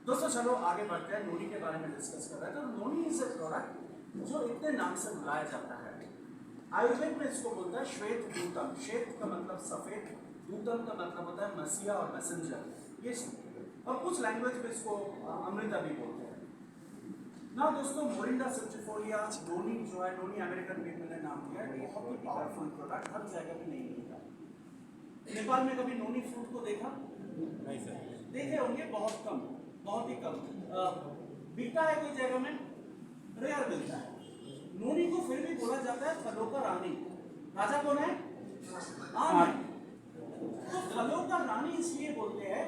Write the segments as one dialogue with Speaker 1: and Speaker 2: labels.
Speaker 1: दोस्तों चलो आगे बढ़ते हैं, नोनी के बारे में डिस्कस कर रहे हैं। तो नोनी इज ए प्रोडक्ट जो इतने नाम से बुलाया जाता है। आयुर्वेद में इसको बोलता है श्वेत दूतम। श्वेत का मतलब सफेद, दूतम का मतलब होता है मसीहा और मैसेंजर। ये और कुछ लैंग्वेज में इसको अमृता भी बोलते हैं ना। दोस्तों मोरिंडा सिट्रिफोलिया नोनी जो है, नोनी अमेरिकन पीपल ने नाम दिया है। बहुत ही पावरफुल प्रोडक्ट, हर जगह में नहीं मिलता। नेपाल में कभी नोनी फ्रूट को देखा?
Speaker 2: नहीं सर।
Speaker 1: देखे होंगे, बहुत कम, बहुत ही कम बिकता है कोई जगह में, रेयर मिलता है। नोनी को फिर भी बोला जाता है फलों का रानी। राजा कौन है? आम है। तो फलों का रानी इसलिए बोलते हैं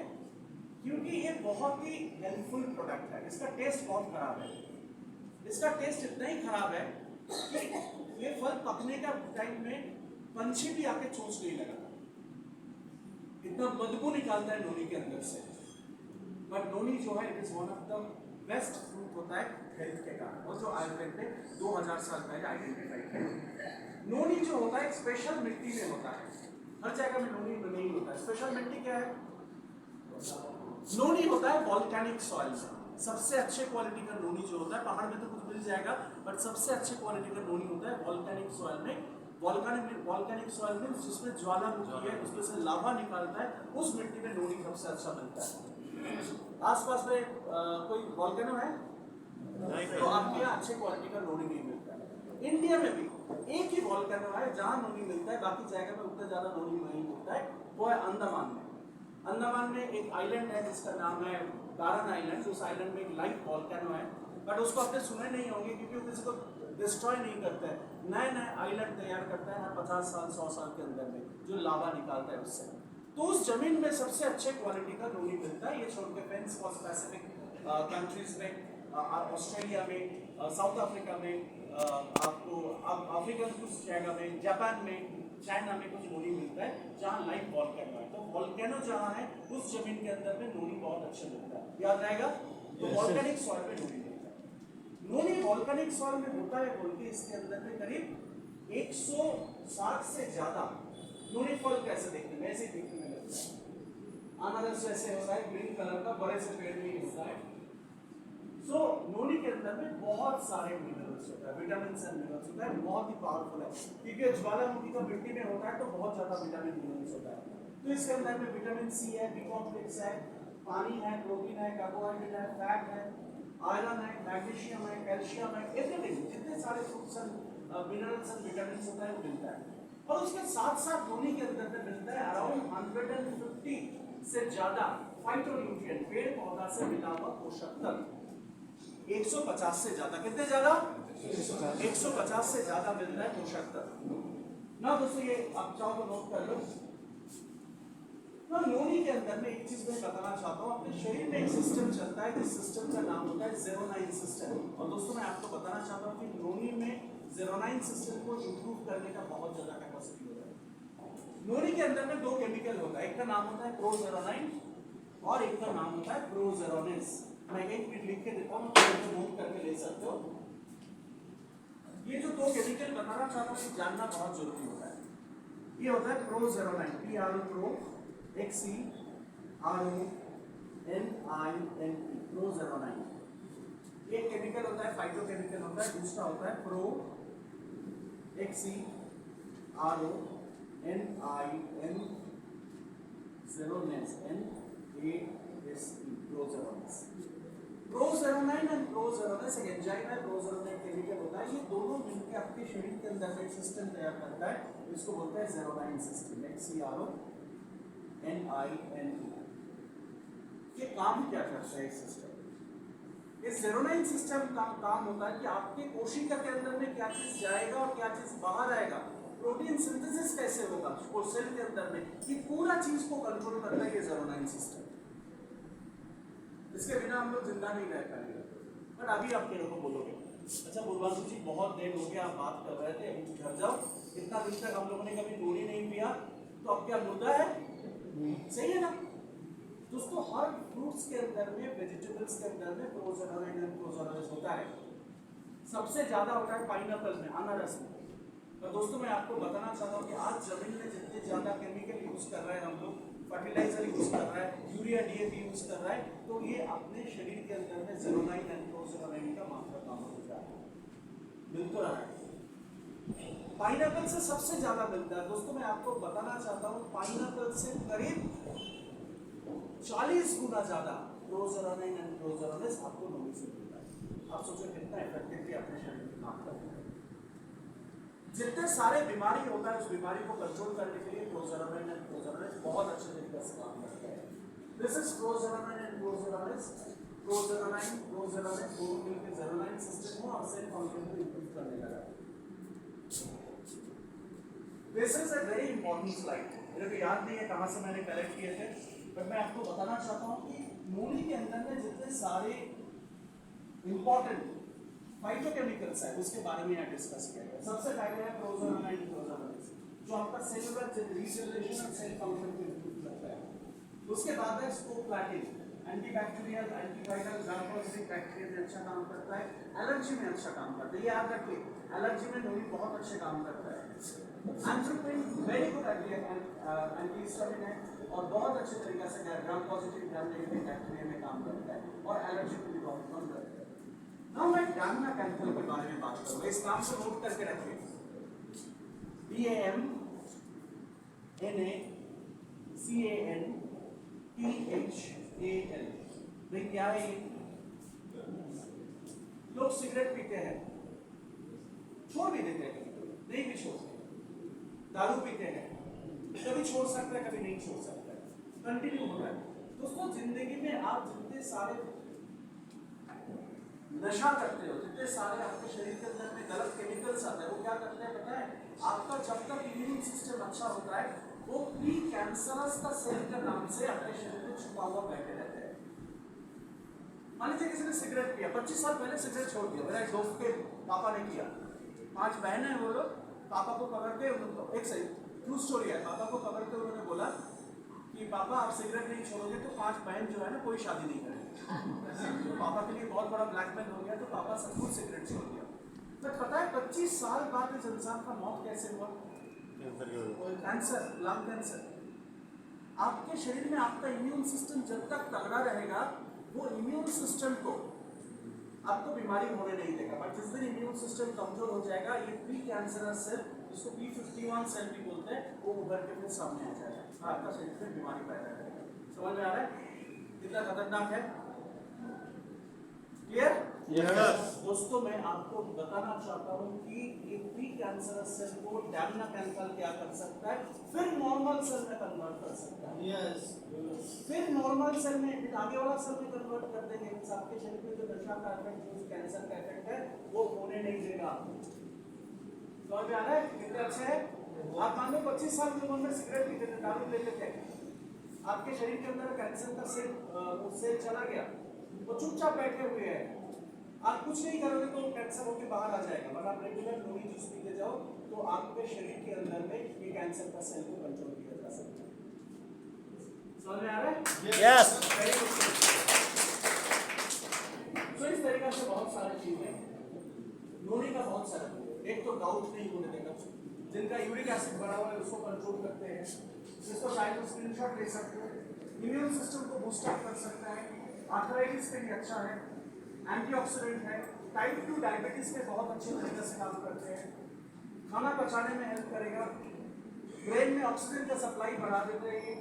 Speaker 1: क्योंकि ये बहुत ही हेल्पफुल प्रोडक्ट है। इसका टेस्ट बहुत खराब है। इसका टेस्ट इतना ही खराब है कि ये फल पकने का टाइम में पंछी भी आके चोंच नहीं लगाता, इतना बदबू निकालता है नोनी के अंदर से। बट नोनी जो है it is one of the best fruit होता है हेल्थ के कारण, और जो आयुर्वेद ने 2000 साल पहले आइडेंटिफाई किया। नोनी जो होता है एक स्पेशल मिट्टी में होता है, हर जगह में नोनी नहीं होता है। स्पेशल मिट्टी क्या है? नोनी होता है वॉल्केनिक सॉइल से। सबसे अच्छे क्वालिटी का नोनी जो होता है, पहाड़ में तो कुछ मिल जाएगा, बट सबसे अच्छे क्वालिटी का नोनी होता है वॉल्केनिक सॉइल में। वॉल्केनिक सॉइल में जिसमें ज्वालामुखी है, उसमें से लावा निकालता है, उस मिट्टी में नोनी सबसे अच्छा मिलता है। आसपास में कोई वॉल्केनो है तो आपके यहाँ अच्छे क्वालिटी का नोनी नहीं मिलता है। इंडिया में भी एक ही वॉल्केनो है जहाँ नोनी मिलता है, बाकी जगह में उतना ज्यादा नोनी नहीं मिलता है, वो है अंडमान में। अंडमान में एक आइलैंड है जिसका नाम है गारन आइलैंड। उस आइलैंड में एक लाइव वॉल्केनो है, बट उसको आपने सुने नहीं होंगे क्योंकि वो किसी को डिस्ट्रॉय नहीं करता है। नए नए आइलैंड तैयार करता है हर 50 साल 100 साल के अंदर में, जो लावा निकालता है उससे। तो उस जमीन में सबसे अच्छे क्वालिटी का नोनी मिलता है। ये छोड़ के फेंस फॉर स्पेसिफिक कंट्रीज में, ऑस्ट्रेलिया में, साउथ अफ्रीका में, आपको अफ्रीकन कुछ जगह में, जापान में, चाइना में कुछ नोनी मिलता है जहाँ लाइव वॉल्केनो है। तो वॉल्केनो जहाँ है उस जमीन के अंदर में नोनी बहुत अच्छा मिलता है, याद रहेगा। तो वॉल्केनिक सॉइल में नोनी मिलता है। नोनी वॉल्केनिक सॉइल में होता है बोल के इसके अंदर में करीब 160 से ज्यादा नोनी फल कैसे देखने में, ऐसे देखने में लगता है। अनारस जैसे होता है ग्रीन कलर का, बड़े से पेड़ में होता है। सो नोनी के अंदर में बहुत सारे मिनरल्स होता है, विटामिन एंड मिनरल्स होता है, बहुत ही पावरफुल है। क्योंकि ज्वालामुखी का मिट्टी में होता है तो बहुत ज्यादा विटामिन मिनरल्स होता है। तो इसके अंदर में विटामिन सी है, बी कॉम्प्लेक्स है, पानी है, प्रोटीन है, कार्बोहाइड्रेट है, फैट है, आयरन है, मैग्नीशियम है, कैल्शियम है, एवरीथिंग, जितने सारे fruits and minerals and vitamin होता है वो मिलता है। और उसके साथ साथ नोनी के अंदर में मिलता है अराउंड 150 से ज्यादा फाइटोन्यूट्रिएंट, पेड़ पौधा से मिला हुआ पोषक तत्व। 150 से ज्यादा, कितने ज्यादा? 150 से ज्यादा मिलता है पोषक तत्व ना। दोस्तों ये आप चाहो तो नोट कर लो ना। नोनी के अंदर में एक चीज मैं बताना चाहता हूँ, अपने शरीर में एक सिस्टम चलता है जिस सिस्टम का नाम होता है ज़ेरोनाइन सिस्टम। और दोस्तों मैं आपको बताना चाहता हूँ कि नोनी में ज़ेरोनाइन सिस्टम को इंप्रूव करने का बहुत ज्यादा कैपेसिटी होता है। नोनी के अंदर में दो केमिकल होता है, एक का नाम होता है प्रोजेरोनाइन और एक का नाम होता है प्रोजेरोनिस। मैं एक मिनट लिख के देता हूँ, तो नोट करके ले सकते हो। ये जो दो केमिकल बताना चाहता हूँ जानना बहुत जरूरी होता है। ये होता है प्रोजेरोनाइन, PRO XCRONIN, प्रोजेरोनाइन। एक केमिकल होता है फाइटोकेमिकल होता है, दूसरा होता है प्रो XCRONIN ज़ेरोनेस, NASE, प्रोजेरोनिस। प्रोजेरोनाइन एंड प्रोजेरोनिस एक एंजाइम है, प्रोजेरोनाइन केमिकल होता है। ये दोनों मिलकर आपके शरीर के अंदर में एक सिस्टम तैयार करता है, इसको बोलते हैं ज़ेरोनाइन सिस्टम, XCRONIN। ये काम क्या करता है इस सिस्टम? इस ज़ेरोनाइन सिस्टम का काम होता है कि आपके कोशिका के अंदर में क्या चीज जाएगा और क्या चीज बाहर आएगा, प्रोटीन सिंथेसिस कैसे होगा और सेल के अंदर में, ये पूरा चीज को कंट्रोल करता है ये ज़ेरोनाइन सिस्टम। इसके बिना हम लोग जिंदा नहीं रह पाएंगे। बट अभी आप मेरे को बोलोगे अच्छा बुलवासु जी बहुत देर हो गया, आप बात कर रहे थे, अभी घर जाओ, इतना दिन तक हम लोगों ने कभी नोनी नहीं पिया, तो अब क्या मुद्दा है? सही है ना दोस्तों। हर फ्रूट्स के अंदर में, वेजिटेबल्स के अंदर में प्रोजेरोनाइन एंड प्रोजेरोनिस होता है। सबसे ज्यादा होता है पाइनएप्पल में, अनारस में। तो दोस्तों मैं आपको बताना चाहता हूँ कि आज जमीन में जितने ज्यादा केमिकल यूज कर रहे हैं हम लोग फर्टिलाइजर यूज कर रहा है, यूरिया डीएपी यूज कर रहा है, तो ये अपने शरीर के अंदर में जेरोनाइन एंड प्रोजेरोनाइन का मात्रा कम हो जाता है। मिल तो रहा है। पाइनएप्पल से सबसे ज्यादा मिलता है दोस्तों। मैं आपको बताना चाहता हूँ पाइनएप्पल से करीब 40 गुना ज्यादा प्रोजेरोनाइन एंड प्रोजेरोनेस आपको नोनी से मिलता है। आप सोचो कितना इफेक्टिवली अपने शरीर में काम करता है। जितने सारे बीमारी होता है उस बीमारी को कंट्रोल करने के लिए प्रोजेरोनाइन एंड प्रोजेरोनेस बहुत अच्छे तरीके से काम करता है। This is proxeronine and proxeronase. Proxeronine proxeronase दोनों मिलकर जेरोनाइन सिस्टम को और सेल फंक्शन को इंप्रूव करने लगा। This is a very important slide. मेरे को याद नहीं है कहाँ से मैंने कलेक्ट किए थे, बट मैं आपको बताना चाहता हूँ कि मूली के अंदर में जितने सारे इंपॉर्टेंट फाइटोकेमिकल्स है उसके बारे में यहाँ डिस्कस किया गया। सबसे पहले है प्रोजेरोनाइन प्रोजेरोनेस, जो आपका सेलुलर रीजनरेशन और सेल फंक्शन को इंप्रूव करता है। उसके बाद है scopoletin, antibacterial, antiviral, gram positive bacteria में अच्छा काम करता है, एलर्जी में अच्छा काम करता है। याद रखिए एलर्जी में नोनी बहुत अच्छे काम करता है। एंथ्रोपिन वेरी गुड एंटीहिस्टामिन है और बहुत अच्छे तरीके से gram positive gram negative bacteria में काम करता है और एलर्जी को भी बहुत कम करता है। नाउ मैं डामना कैंथल के बारे में बात करूंगा। इस नाम से नोट करके रखिए, DAMNACANTHAL। भाई क्या है? लोग सिगरेट पीते हैं, छोड़ भी देते हैं, नहीं भी छोड़ते। दारू पीते हैं, कभी छोड़ सकता है कभी नहीं छोड़ सकता है, कंटिन्यू हो रहा है। दोस्तों जिंदगी में आप जितने सारे नशा करते हो, जितने सारे आपके शरीर के अंदर में गलत केमिकल्स आते हैं, वो क्या करते हैं पता है? आपका जब तक इम्यून सिस्टम अच्छा होता है वो प्री कैंसरस का सेल के नाम से अपने शरीर में छुपा हुआ बैठे रहते हैं। मान लीजिए किसी ने सिगरेट पिया, 25 साल पहले सिगरेट छोड़ दिया, मेरा एक दोस्त के पापा ने किया। 5 बहन है वो लोग, पापा को पकड़ के उनको एक सही ट्रू स्टोरी है, पापा को पकड़ के उन्होंने बोला कि पापा आप सिगरेट नहीं छोड़ोगे तो 5 बहन जो है ना कोई शादी नहीं करेंगे। तो पापा के लिए बहुत बड़ा ब्लैकमेल हो गया, तो पापा सब कुछ सिगरेट छोड़ दिया। तो पता है 25 साल बाद इस इंसान का मौत कैसे हुआ? Cancer, lung cancer. आपके शरीर में आपका इम्यून सिस्टम जब तक तगड़ा रहेगा वो इम्यून सिस्टम को आपको बीमारी होने नहीं देगा, बट जिस दिन इम्यून सिस्टम कमजोर हो जाएगा ये प्री कैंसरस सेल, जिसको P51 सेल भी बोलते हैं, वो उभर के फिर सामने आ जाएगा, आपका शरीर में बीमारी पैदा करेगा। समझ में आ रहा है कितना खतरनाक है? क्लियर? यस। दोस्तों मैं आपको बताना चाहता हूँ कि ये प्री कैंसरस सेल को डामना कैंथल क्या कर सकता है? फिर नॉर्मल सेल में कन्वर्ट कर सकता है। यस। फिर नॉर्मल सेल में आगे वाला सेल में कन्वर्ट कर देंगे। आपके शरीर में जो नशा का इफेक्ट, जो कैंसर का इफेक्ट है वो होने नहीं देगा। समझ में आ रहा है कितने अच्छे है? आप मान लो 25 साल की उम्र में सिगरेट पीते थे, दारू लेते थे, आपके शरीर के अंदर कैंसर का सेल चला गया, वो चुपचाप बैठे हुए हैं, आप कुछ नहीं करोगे तो कैंसर होकर बाहर आ जाएगा। अगर आप रेगुलर नोनी जूस पीते जाओ तो आपके शरीर के अंदर में ये कैंसर का सेल को कंट्रोल किया जा सकता है। समझ में आ रहा है?
Speaker 2: यस।
Speaker 1: तो इस तरीके से बहुत सारी चीजें नोनी का बहुत सारा, एक तो गाउट नहीं होने देगा, जिनका यूरिक एसिड बढ़ा हुआ है उसको कंट्रोल करते हैं, जिसको शायद स्क्रीनशॉट ले सकते हैं, इम्यून सिस्टम को बूस्ट अप कर सकता है, आर्थराइटिस के लिए अच्छा है, एंटीऑक्सीडेंट है, टाइप 2 डायबिटीज पे बहुत अच्छे तरीके से काम करते हैं, खाना पचाने में हेल्प करेगा, ब्रेन में ऑक्सीजन का सप्लाई बढ़ा देते हैं,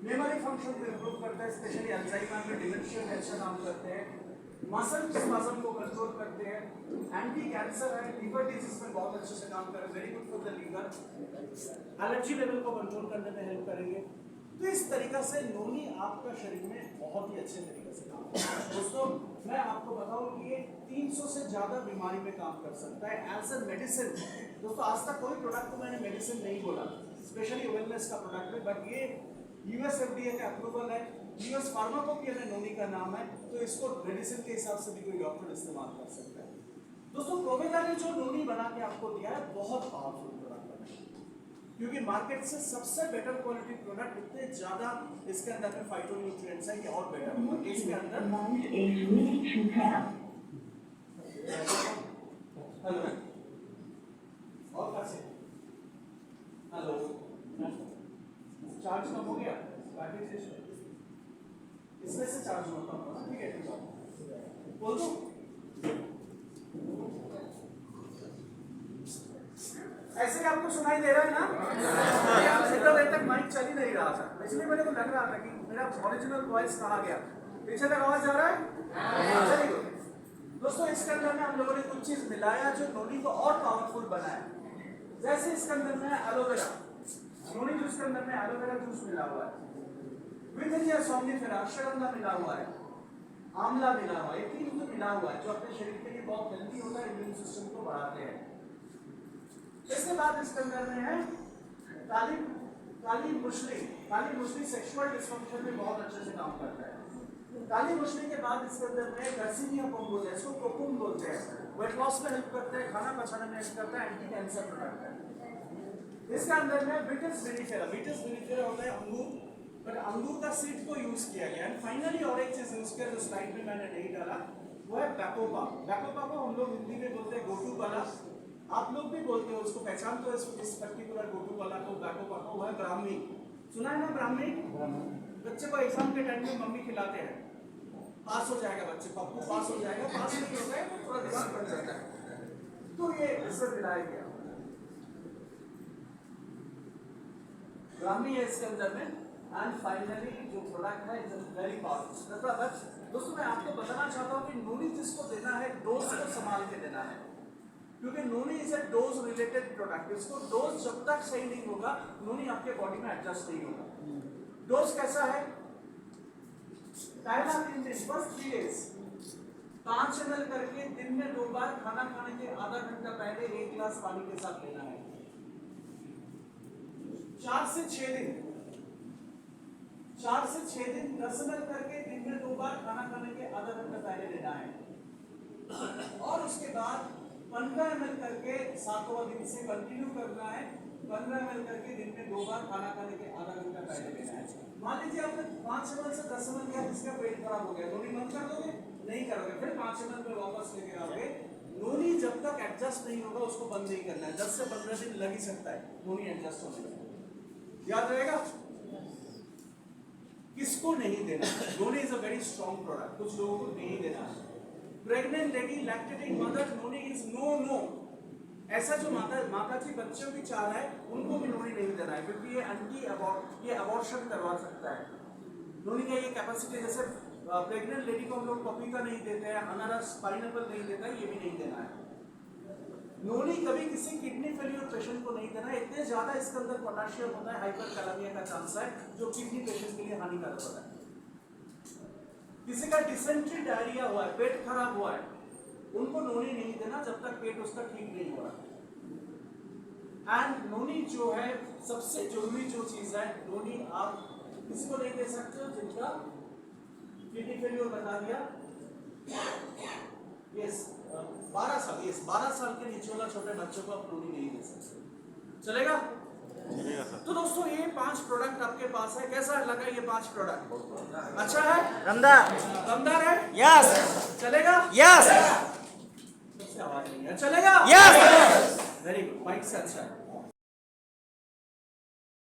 Speaker 1: मेमोरी फंक्शन को इम्प्रूव करता है, स्पेशली अल्जाइमर में डिमेंशिया में अच्छा काम करते हैं, मसल स्पाज्म को कंट्रोल करते हैं, एंटी कैंसर है, लीवर डिजीज में बहुत अच्छे से काम करें, very good for the liver, allergy level को कंट्रोल करने में हेल्प करेंगे। तो इस तरीका से नोनी आपका शरीर में बहुत ही अच्छे तरीके से काम करता है। दोस्तों मैं आपको बताऊं कि ये 300 से ज्यादा बीमारी में काम कर सकता है एज ए मेडिसिन। दोस्तों आज तक कोई प्रोडक्ट को मैंने मेडिसिन नहीं बोला, स्पेशली वेलनेस का प्रोडक्ट है, बट ये यूएस FDA का अप्रूवल है, यूएस फार्माकोपिया में नोनी का नाम है, तो इसको मेडिसिन के हिसाब से भी कोई डॉक्टर इस्तेमाल कर सकता है। दोस्तों प्रोवेगा ने जो नोनी बना के आपको दिया है बहुत पावरफुल प्रोडक्ट है, क्योंकि मार्केट से सबसे बेटर क्वालिटी प्रोडक्ट, इतने ज्यादा इसके अंदर में फाइटोन्यूट्रिएंट्स है कि और बेटर इसके अंदर। हेलो और कैसे? हेलो चार्ज कम हो गया? चार्ज होता हूँ, ठीक है? बोल दो। ऐसे ही आपको सुनाई दे रहा है ना? इतना देर तक माइक चल ही नहीं रहा था, इसलिए मेरे को लग रहा था कि मेरा ओरिजिनल वॉइस कहाँ गया। पीछे तक आवाज आ रहा है? चलिए दोस्तों, इसके अंदर में हम लोगों ने कुछ चीज मिलाया जो नोनी को और पावरफुल बनाया। जैसे इसके अंदर में एलोवेरा, नोनी जूस के अंदर में एलोवेरा जूस मिला हुआ है, विथेरिया सोमनिफेरा अश्वगंधा मिला हुआ है, आंवला मिला हुआ है, ये तीन जो मिला हुआ है जो अपने शरीर के लिए बहुत हेल्दी होता है, इम्यून सिस्टम को बढ़ाते हैं। इसके बाद इसके अंदर में है काली मुसली सेक्सुअल डिस्फंक्शन में बहुत अच्छे से काम करता है। काली मुसली के बाद इसके अंदर में गर्सिनिया पोम्बोजा, इसको कोकुम बोलते हैं, वेट लॉस में हेल्प करता है, खाना पचाने में हेल्प करता है, एंटी कैंसर प्रोडक्ट है। इसके अंदर में विटिस विनिफेरा होता है अंगूर, बट अंगूर का सीड को यूज किया गया। एंड फाइनली और एक चीज यूज किया जो स्लाइड में मैंने नहीं डाला, वो है बैकोपा। बैकोपा को हम लोग हिंदी में बोलते हैं गोटूपाला, आप लोग भी बोलते हो उसको, पहचान तो इस पर्टिकुलर गोटूपाला को, बैकोपा को, वो है ब्राह्मी। सुना है ना ब्राह्मी? बच्चे को एग्जाम के टाइम में मम्मी खिलाते हैं, पास हो जाएगा बच्चे, पप्पू पास हो जाएगा, पास नहीं होता है तो थोड़ा दिमाग बढ़ जाता है, तो ये इससे दिलाया गया ब्राह्मी है इसके अंदर में। एंड फाइनली जो प्रोडक्ट है इज वेरी पावरफुल। दोस्तों मैं आपको बताना चाहता हूँ कि नोनी जिसको देना है डोज को संभाल के देना है, क्योंकि noni is a dose related product. इसको डोज जब तक सही नहीं होगा नोनी आपके बॉडी में एडजस्ट नहीं होगा। डोज कैसा है? पहला 3 दिन, फर्स्ट 3 डेज 5 ml करके दिन में 2 बार, खाना खाने के आधा घंटा पहले 1 गिलास पानी के साथ लेना है। 4 से 6 दिन 10 ml करके दिन में 2 बार, खाना खाने के आधा घंटा पहले लेना है। और उसके बाद 15 ml करके 7वां दिन से कंटिन्यू करना है। 15 ml करके दिन में 2 बार, खाना खाने के आधा घंटा पहले लेना है। मान लीजिए आपने 5 ml से 10 ml किया, जिसका पेट खराब हो गया, नोनी बंद कर दोगे? नहीं करोगे, फिर 5 ml पे वापस लेके आओगे। नोनी जब तक एडजस्ट नहीं होगा उसको बंद नहीं करना है। 10 से 15 दिन लग ही सकता है नोनी एडजस्ट होने में, याद रहेगा? किसको नहीं देना? Noni is a very strong product, कुछ लोगों को नहीं देना है। Pregnant lady, lactating mother, noni is no. ऐसा जो माता जी बच्चों की चाह रहा है उनको भी नोनी नहीं देना है, क्योंकि ये अबॉर्शन करवा सकता है। नोनी का ये कैपेसिटी, जैसे प्रेग्नेंट लेडी को हम लोग पपीता नहीं देते हैं, अनारस, पाइनएप्पल नहीं देता है, ये भी नहीं देना है। नोनी कभी किसी किडनी फेलियर पेशेंट को नहीं देना है, इतने ज्यादा इसके अंदर पोटेशियम होता है, हाइपरकैलेमिया का चांस है, जो किडनी पेशेंट के लिए हानिकारक होता है। किसी का डिसेंट्री, डायरिया हुआ है, पेट खराब हुआ है, उनको नोनी नहीं देना जब तक पेट उसका ठीक नहीं हो रहा। एंड नोनी जो है सबसे जरूरी जो चीज है, नोनी आप किसी को नहीं दे सकते हो जिनका किडनी फेलियर बता दिया, यस 12 साल के नीचे वाला छोटे बच्चों को आप नोनी नहीं दे सकते। चलेगा? तो दोस्तों ये 5 प्रोडक्ट आपके पास है, कैसा लगा ये 5 प्रोडक्ट? अच्छा है? दमदार है?
Speaker 2: यस।
Speaker 1: चलेगा?
Speaker 2: यस।
Speaker 1: आवाज नहीं है, चलेगा?
Speaker 2: यस।
Speaker 1: वेरी गुड, माइक से अच्छा है।